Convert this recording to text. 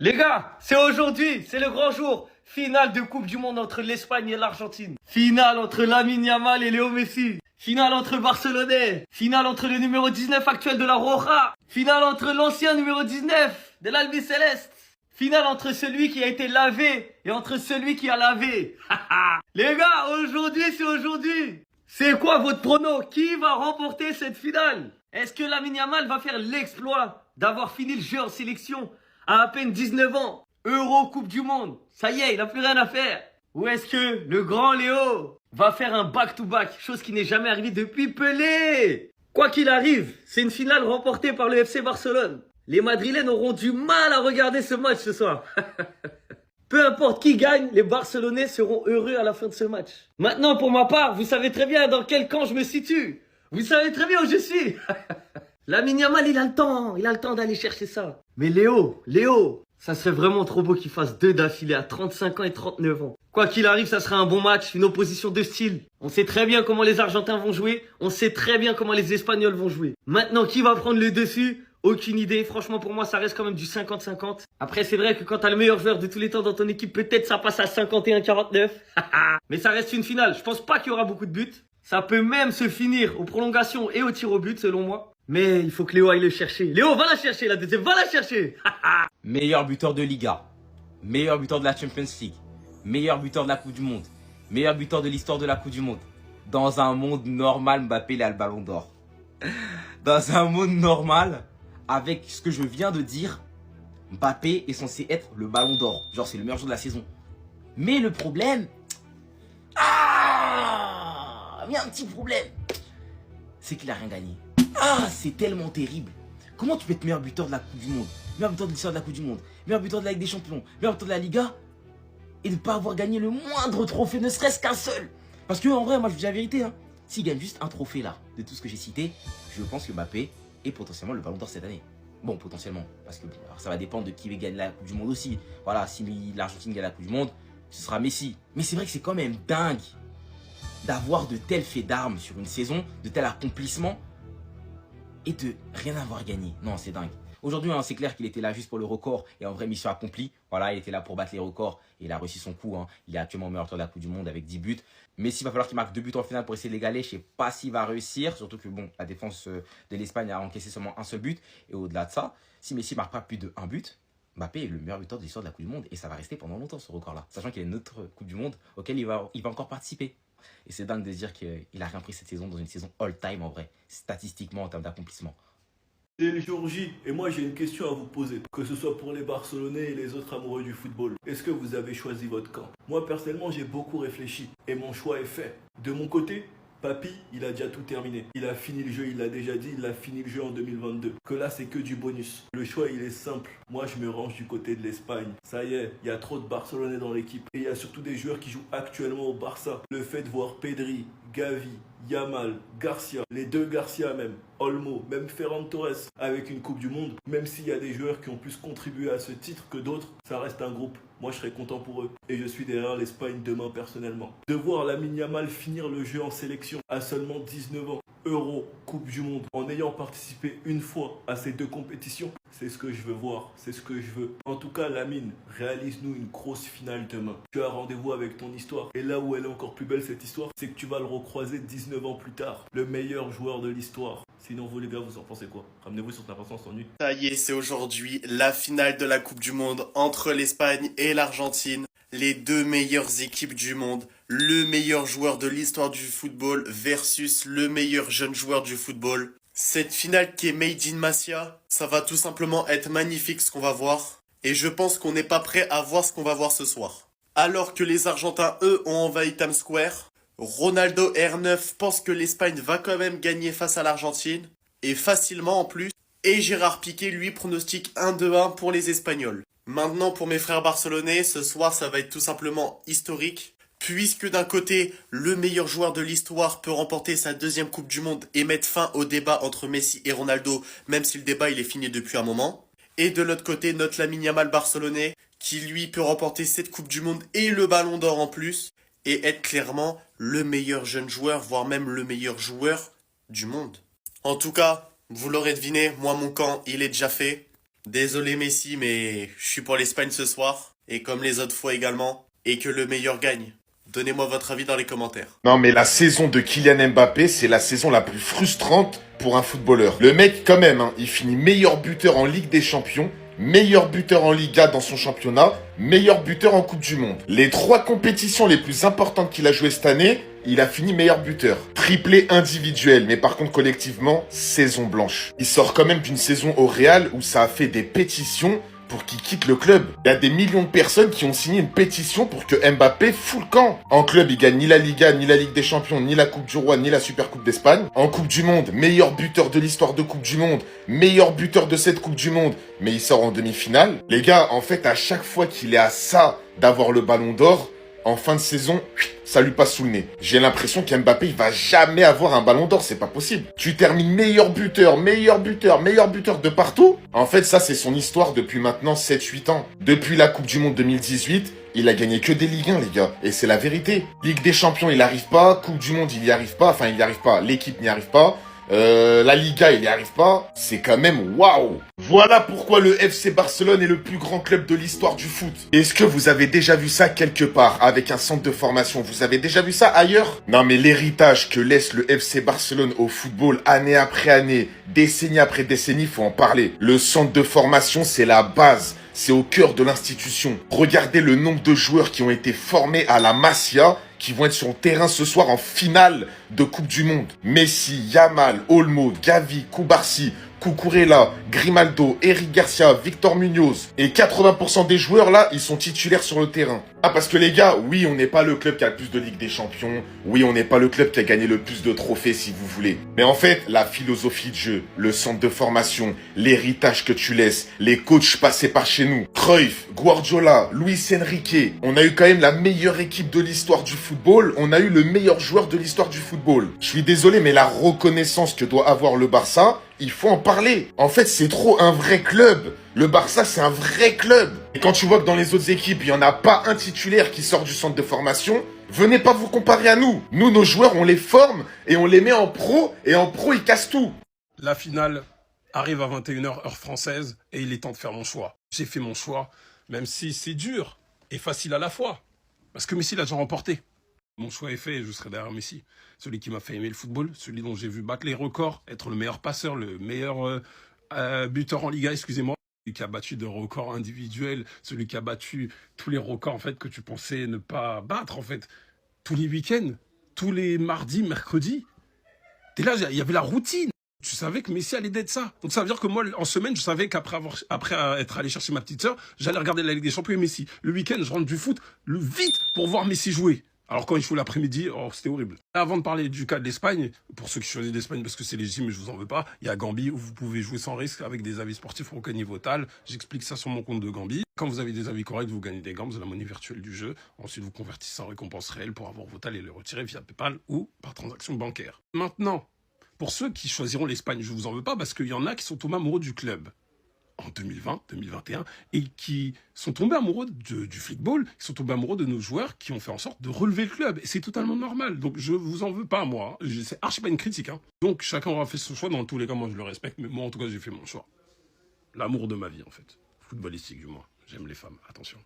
Les gars, c'est aujourd'hui, c'est le grand jour. Finale de Coupe du Monde entre l'Espagne et l'Argentine. Finale entre Lamine Yamal et Léo Messi. Finale entre Barcelonais. Finale entre le numéro 19 actuel de la Roja. Finale entre l'ancien numéro 19 de l'Albi Céleste. Finale entre celui qui a été lavé et entre celui qui a lavé. Les gars, aujourd'hui, c'est aujourd'hui. C'est quoi votre prono? Qui va remporter cette finale? Est-ce que Lamine Yamal va faire l'exploit d'avoir fini le jeu en sélection à peine 19 ans? Euro, Coupe du Monde, ça y est, il n'a plus rien à faire. Ou est-ce que le grand Léo va faire un back-to-back, chose qui n'est jamais arrivée depuis Pelé? Quoi qu'il arrive, c'est une finale remportée par le FC Barcelone. Les Madrilènes auront du mal à regarder ce match ce soir. Peu importe qui gagne, les Barcelonais seront heureux à la fin de ce match. Maintenant, pour ma part, vous savez très bien dans quel camp je me situe. Vous savez très bien où je suis. Lamine Yamal, il a le temps d'aller chercher ça. Mais Léo, ça serait vraiment trop beau qu'il fasse 2 d'affilée à 35 ans et 39 ans. Quoi qu'il arrive, ça sera un bon match, une opposition de style. On sait très bien comment les Argentins vont jouer, on sait très bien comment les Espagnols vont jouer. Maintenant, qui va prendre le dessus? Aucune idée. Franchement, pour moi, ça reste quand même du 50-50. Après, c'est vrai que quand t'as le meilleur joueur de tous les temps dans ton équipe, peut-être ça passe à 51-49. Mais ça reste une finale. Je pense pas qu'il y aura beaucoup de buts. Ça peut même se finir aux prolongations et aux tirs au but, selon moi. Mais il faut que Léo aille le chercher. Léo, va la chercher, la deuxième, va la chercher. Meilleur buteur de Liga, meilleur buteur de la Champions League, meilleur buteur de la Coupe du Monde, meilleur buteur de l'histoire de la Coupe du Monde. Dans un monde normal, Mbappé, il a le ballon d'or. Dans un monde normal, avec ce que je viens de dire, Mbappé est censé être le ballon d'or. Genre, c'est le meilleur joueur de la saison. Mais le problème... il y a un petit problème. C'est qu'il a rien gagné. C'est tellement terrible. Comment tu peux être meilleur buteur de la Coupe du Monde, meilleur buteur de l'histoire de la Coupe du Monde, meilleur buteur de la Ligue des Champions, meilleur buteur de la Liga, et ne pas avoir gagné le moindre trophée, ne serait-ce qu'un seul? Parce que en vrai, moi je vous dis la vérité, hein, s'il gagne juste un trophée là, de tout ce que j'ai cité, je pense que Mbappé est potentiellement le ballon d'or cette année. Bon, potentiellement, parce que alors, ça va dépendre de qui va gagner la Coupe du Monde aussi. Voilà, si l'Argentine gagne la Coupe du Monde, ce sera Messi. Mais c'est vrai que c'est quand même dingue d'avoir de tels faits d'armes sur une saison, de tels accomplissements, et de rien avoir gagné. Non, c'est dingue. Aujourd'hui, hein, c'est clair qu'il était là juste pour le record et en vrai, mission accomplie. Voilà, il était là pour battre les records et il a réussi son coup. Hein. Il est actuellement meilleur buteur de la Coupe du Monde avec 10 buts. Messi, il va falloir qu'il marque 2 buts en finale pour essayer de l'égaler. Je ne sais pas s'il va réussir. Surtout que bon, la défense de l'Espagne a encaissé seulement un seul but. Et au-delà de ça, si Messi ne marque pas plus de 1 but, Mbappé est le meilleur buteur de l'histoire de la Coupe du Monde. Et ça va rester pendant longtemps ce record-là. Sachant qu'il y a une autre Coupe du Monde auquel il va encore participer. Et c'est dingue de dire qu'il n'a rien pris cette saison dans une saison all-time en vrai. Statistiquement en termes d'accomplissement. C'est le jour J, et moi j'ai une question à vous poser, que ce soit pour les Barcelonais et les autres amoureux du football. Est-ce que vous avez choisi votre camp? Moi personnellement j'ai beaucoup réfléchi, et mon choix est fait. De mon côté, Papy, il a déjà tout terminé. Il a fini le jeu, il l'a déjà dit, il a fini le jeu en 2022. Que là c'est que du bonus. Le choix il est simple. Moi je me range du côté de l'Espagne. Ça y est, il y a trop de Barcelonais dans l'équipe. Et il y a surtout des joueurs qui jouent actuellement au Barça. Le fait de voir Pedri, Gavi, Yamal, Garcia, les deux Garcia même, Olmo, même Ferran Torres avec une Coupe du Monde, même s'il y a des joueurs qui ont plus contribué à ce titre que d'autres, ça reste un groupe. Moi je serais content pour eux et je suis derrière l'Espagne demain personnellement. De voir Lamine Yamal finir le jeu en sélection à seulement 19 ans, Euro, Coupe du Monde, en ayant participé une fois à ces deux compétitions, c'est ce que je veux voir, c'est ce que je veux. En tout cas, Lamine, réalise-nous une grosse finale demain. Tu as rendez-vous avec ton histoire. Et là où elle est encore plus belle, cette histoire, c'est que tu vas le recroiser 19 ans plus tard. Le meilleur joueur de l'histoire. Sinon, vous les gars, vous en pensez quoi? Ramenez-vous sur l'importance en nuit. Ça y est, c'est aujourd'hui la finale de la Coupe du Monde entre l'Espagne et l'Argentine. Les deux meilleures équipes du monde. Le meilleur joueur de l'histoire du football versus le meilleur jeune joueur du football. Cette finale qui est made in Masia, ça va tout simplement être magnifique ce qu'on va voir. Et je pense qu'on n'est pas prêt à voir ce qu'on va voir ce soir. Alors que les Argentins, eux, ont envahi Times Square, Ronaldo R9 pense que l'Espagne va quand même gagner face à l'Argentine. Et facilement en plus. Et Gérard Piqué, lui, pronostique 1-2-1 pour les Espagnols. Maintenant, pour mes frères barcelonais, ce soir, ça va être tout simplement historique. Puisque d'un côté, le meilleur joueur de l'histoire peut remporter sa deuxième Coupe du Monde et mettre fin au débat entre Messi et Ronaldo, même si le débat il est fini depuis un moment. Et de l'autre côté, notre Lamine Yamal barcelonais, qui lui peut remporter cette Coupe du Monde et le Ballon d'Or en plus, et être clairement le meilleur jeune joueur, voire même le meilleur joueur du monde. En tout cas, vous l'aurez deviné, moi mon camp, il est déjà fait. Désolé Messi, mais je suis pour l'Espagne ce soir, et comme les autres fois également, et que le meilleur gagne. Donnez-moi votre avis dans les commentaires. Non mais la saison de Kylian Mbappé, c'est la saison la plus frustrante pour un footballeur. Le mec quand même, il finit meilleur buteur en Ligue des Champions, meilleur buteur en Liga dans son championnat, meilleur buteur en Coupe du Monde. Les 3 compétitions les plus importantes qu'il a jouées cette année, il a fini meilleur buteur. Triplé individuel, mais par contre collectivement, saison blanche. Il sort quand même d'une saison au Real où ça a fait des pétitions pour qu'il quitte le club. Il y a des millions de personnes qui ont signé une pétition pour que Mbappé fout le camp. En club, il gagne ni la Liga, ni la Ligue des Champions, ni la Coupe du Roi, ni la Super Coupe d'Espagne. En Coupe du Monde, meilleur buteur de l'histoire de Coupe du Monde, meilleur buteur de cette Coupe du Monde, mais il sort en demi-finale. Les gars, en fait, à chaque fois qu'il est à ça d'avoir le ballon d'or, en fin de saison, ça lui passe sous le nez. J'ai l'impression qu'Mbappé, il va jamais avoir un ballon d'or, c'est pas possible. Tu termines meilleur buteur de partout. En fait, ça, c'est son histoire depuis maintenant 7-8 ans. Depuis la Coupe du Monde 2018, il a gagné que des Ligue 1, les gars. Et c'est la vérité. Ligue des Champions, il arrive pas. Coupe du Monde, il y arrive pas. Enfin, il y arrive pas. L'équipe n'y arrive pas. La Liga, il n'y arrive pas. C'est quand même waouh. Voilà pourquoi le FC Barcelone est le plus grand club de l'histoire du foot. Est-ce que vous avez déjà vu ça quelque part avec un centre de formation? Vous avez déjà vu ça ailleurs? Non mais l'héritage que laisse le FC Barcelone au football année après année, décennie après décennie, faut en parler. Le centre de formation, c'est la base. C'est au cœur de l'institution. Regardez le nombre de joueurs qui ont été formés à la Masia, qui vont être sur le terrain ce soir en finale de Coupe du Monde. Messi, Yamal, Olmo, Gavi, Cubarsí, Cucurella, Grimaldo, Eric Garcia, Victor Munoz. Et 80% des joueurs là, ils sont titulaires sur le terrain. Ah parce que les gars, oui on n'est pas le club qui a le plus de Ligue des Champions, oui on n'est pas le club qui a gagné le plus de trophées si vous voulez. Mais en fait, la philosophie de jeu, le centre de formation, l'héritage que tu laisses, les coachs passés par chez nous, Cruyff, Guardiola, Luis Enrique, on a eu quand même la meilleure équipe de l'histoire du football, on a eu le meilleur joueur de l'histoire du football. Je suis désolé mais la reconnaissance que doit avoir le Barça, il faut en parler. En fait, c'est trop un vrai club. Le Barça, c'est un vrai club. Et quand tu vois que dans les autres équipes, il n'y en a pas un titulaire qui sort du centre de formation, venez pas vous comparer à nous. Nous, nos joueurs, on les forme et on les met en pro. Et en pro, ils cassent tout. La finale arrive à 21h heure française et il est temps de faire mon choix. J'ai fait mon choix, même si c'est dur et facile à la fois. Parce que Messi l'a déjà remporté. Mon choix est fait et je serai derrière Messi. Celui qui m'a fait aimer le football, celui dont j'ai vu battre les records, être le meilleur passeur, le meilleur buteur en Liga, excusez-moi. Celui qui a battu des records individuels, celui qui a battu tous les records en fait que tu pensais ne pas battre en fait. Tous les week-ends, tous les mardis, mercredis. T'es là, il y avait la routine. Tu savais que Messi allait d'être ça. Donc ça veut dire que moi, en semaine, je savais qu'après être allé chercher ma petite sœur, j'allais regarder la Ligue des Champions et Messi. Le week-end, je rentre du foot vite pour voir Messi jouer. Alors quand il faut l'après-midi, oh, c'était horrible. Avant de parler du cas de l'Espagne, pour ceux qui choisissent l'Espagne parce que c'est légitime, je vous en veux pas, il y a Gambie où vous pouvez jouer sans risque avec des avis sportifs au niveau tal. J'explique ça sur mon compte de Gambie. Quand vous avez des avis corrects, vous gagnez des gambes, de la monnaie virtuelle du jeu. Ensuite, vous convertissez en récompense réelle pour avoir vos tal et les retirer via PayPal ou par transaction bancaire. Maintenant, pour ceux qui choisiront l'Espagne, je vous en veux pas parce qu'il y en a qui sont tombés amoureux du club en 2020, 2021, et qui sont tombés amoureux du football, qui sont tombés amoureux de nos joueurs, qui ont fait en sorte de relever le club. Et c'est totalement normal. Donc je vous en veux pas, moi. C'est archi pas une critique. Donc chacun aura fait son choix. Dans tous les cas, moi je le respecte. Mais moi, en tout cas, j'ai fait mon choix. L'amour de ma vie, en fait. Footballistique, du moins. J'aime les femmes. Attention.